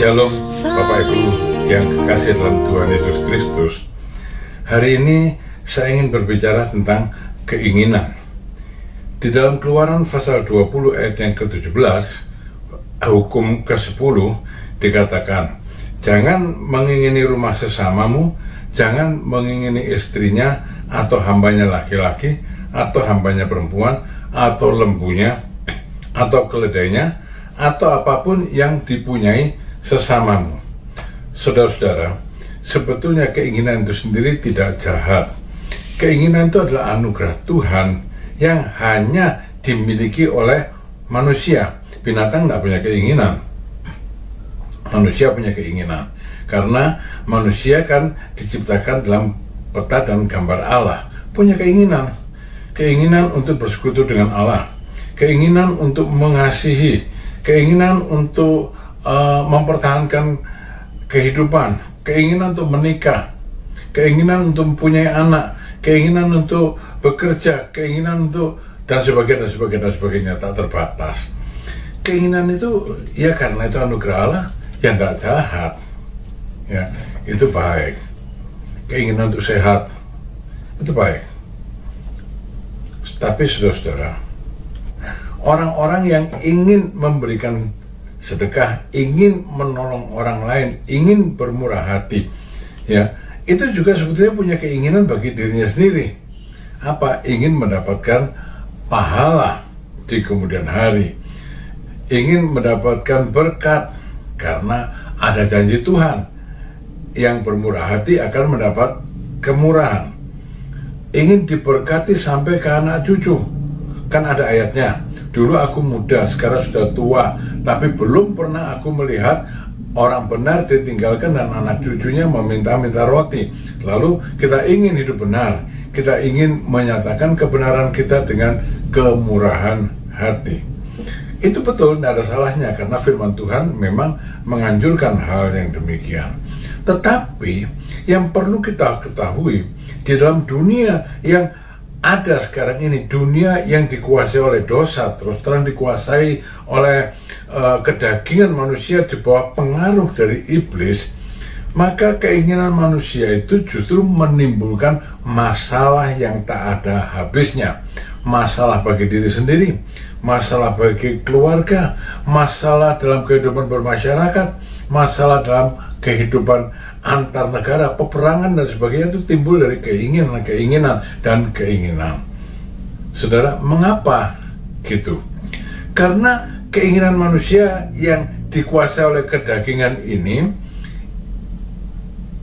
Shalom Bapak Ibu yang kekasih dalam Tuhan Yesus Kristus. Hari ini saya ingin berbicara tentang keinginan. Di dalam Keluaran pasal 20 ayat yang ke-17, hukum ke-10 dikatakan, jangan mengingini rumah sesamamu, jangan mengingini istrinya atau hambanya laki-laki atau hambanya perempuan atau lembunya atau keledainya atau apapun yang dipunyai sesamamu. Saudara-saudara, sebetulnya keinginan itu sendiri tidak jahat. Keinginan itu adalah anugerah Tuhan yang hanya dimiliki oleh manusia. Binatang tidak punya keinginan. Manusia punya keinginan. Karena manusia kan diciptakan dalam peta dan gambar Allah. Punya keinginan. Keinginan untuk bersekutu dengan Allah. Keinginan untuk mengasihi. Keinginan untuk mempertahankan kehidupan, keinginan untuk menikah, keinginan untuk mempunyai anak, keinginan untuk bekerja, keinginan untuk dan sebagainya tak terbatas. Keinginan itu ya karena itu anugerah Allah yang tidak jahat, ya itu baik. Keinginan untuk sehat itu baik. Tapi saudara-saudara, orang-orang yang ingin memberikan sedekah, ingin menolong orang lain, ingin bermurah hati, ya itu juga sebetulnya punya keinginan bagi dirinya sendiri. Apa? Ingin mendapatkan pahala di kemudian hari, ingin mendapatkan berkat karena ada janji Tuhan, yang bermurah hati akan mendapat kemurahan, ingin diberkati sampai ke anak cucu. Kan ada ayatnya, dulu aku muda, sekarang sudah tua, tapi belum pernah aku melihat orang benar ditinggalkan dan anak cucunya meminta-minta roti. Lalu kita ingin hidup benar, kita ingin menyatakan kebenaran kita dengan kemurahan hati. Itu betul, tidak ada salahnya, karena firman Tuhan memang menganjurkan hal yang demikian. Tetapi yang perlu kita ketahui, di dalam dunia yang ada sekarang ini, dunia yang dikuasai oleh dosa, terus terang dikuasai oleh kedagingan manusia di bawah pengaruh dari iblis, maka keinginan manusia itu justru menimbulkan masalah yang tak ada habisnya. Masalah bagi diri sendiri, masalah bagi keluarga, masalah dalam kehidupan bermasyarakat, masalah dalam kehidupan antar negara, peperangan dan sebagainya itu timbul dari keinginan. Saudara, mengapa gitu? Karena keinginan manusia yang dikuasai oleh kedagingan ini,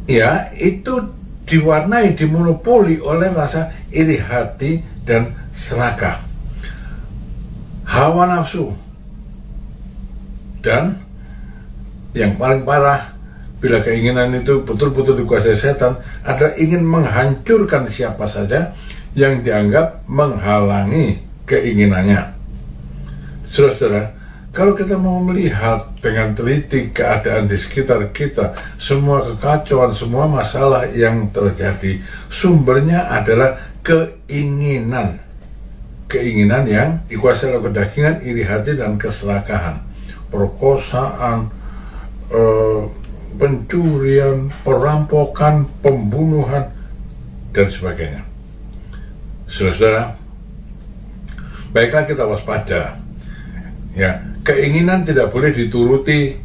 ya itu diwarnai, dimonopoli oleh rasa iri hati dan serakah, hawa nafsu, dan yang paling parah, bila keinginan itu betul-betul dikuasai setan, adalah ingin menghancurkan siapa saja yang dianggap menghalangi keinginannya. Saudara-saudara, kalau kita mau melihat dengan teliti keadaan di sekitar kita, semua kekacauan, semua masalah yang terjadi, sumbernya adalah keinginan. Keinginan yang dikuasai oleh kedagingan, iri hati, dan keserakahan. Perkosaan, pencurian, perampokan, pembunuhan, dan sebagainya. Saudara-saudara, baiklah kita waspada. Ya, keinginan tidak boleh dituruti.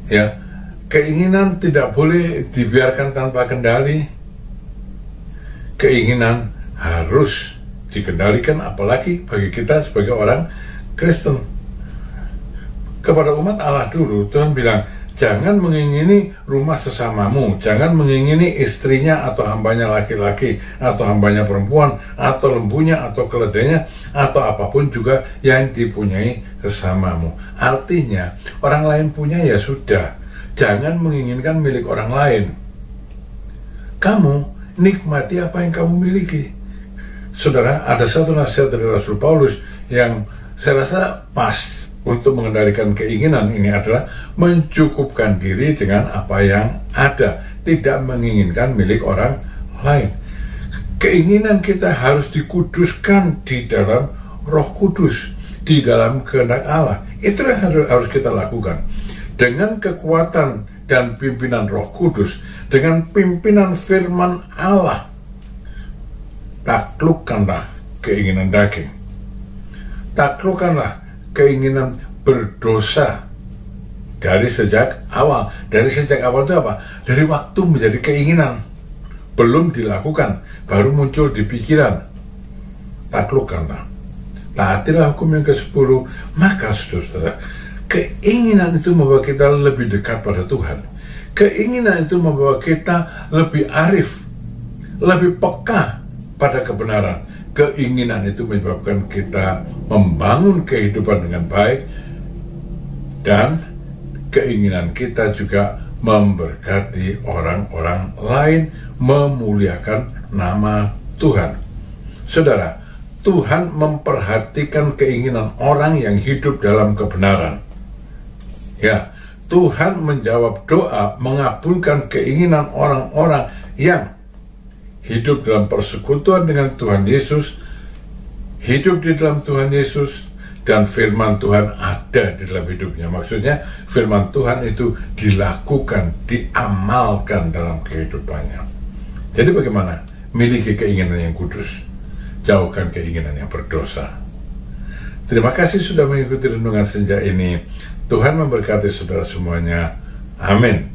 Ya, keinginan tidak boleh dibiarkan tanpa kendali. Keinginan harus dikendalikan, apalagi bagi kita sebagai orang Kristen. Kepada umat Allah dulu, Tuhan bilang, jangan mengingini rumah sesamamu, jangan mengingini istrinya atau hambanya laki-laki, atau hambanya perempuan, atau lembunya, atau keledainya, atau apapun juga yang dipunyai sesamamu. Artinya, orang lain punya ya sudah, jangan menginginkan milik orang lain. Kamu nikmati apa yang kamu miliki. Saudara, ada satu nasihat dari Rasul Paulus yang saya rasa pas untuk mengendalikan keinginan ini, adalah mencukupkan diri dengan apa yang ada, tidak menginginkan milik orang lain. Keinginan kita harus dikuduskan di dalam Roh Kudus, di dalam kehendak Allah. Itu yang harus kita lakukan. dengan kekuatan dan pimpinan Roh Kudus, dengan pimpinan firman Allah. Taklukkanlah keinginan daging, taklukkanlah keinginan berdosa dari sejak awal. Dari sejak awal itu apa? Dari waktu menjadi keinginan, belum dilakukan, baru muncul di pikiran. Taklukkanlah, taatilah hukum yang ke-10. Maka saudara, keinginan itu membawa kita lebih dekat pada Tuhan. Keinginan itu membawa kita lebih arif, lebih peka pada kebenaran. Keinginan itu menyebabkan kita membangun kehidupan dengan baik, dan keinginan kita juga memberkati orang-orang lain, memuliakan nama Tuhan. Saudara, Tuhan memperhatikan keinginan orang yang hidup dalam kebenaran. Ya, Tuhan menjawab doa, mengabulkan keinginan orang-orang yang hidup dalam persekutuan dengan Tuhan Yesus, hidup di dalam Tuhan Yesus, dan firman Tuhan ada di dalam hidupnya. Maksudnya firman Tuhan itu dilakukan, diamalkan dalam kehidupannya. Jadi bagaimana? Miliki keinginan yang kudus, jauhkan keinginan yang berdosa. Terima kasih sudah mengikuti renungan senja ini. Tuhan memberkati saudara semuanya. Amin.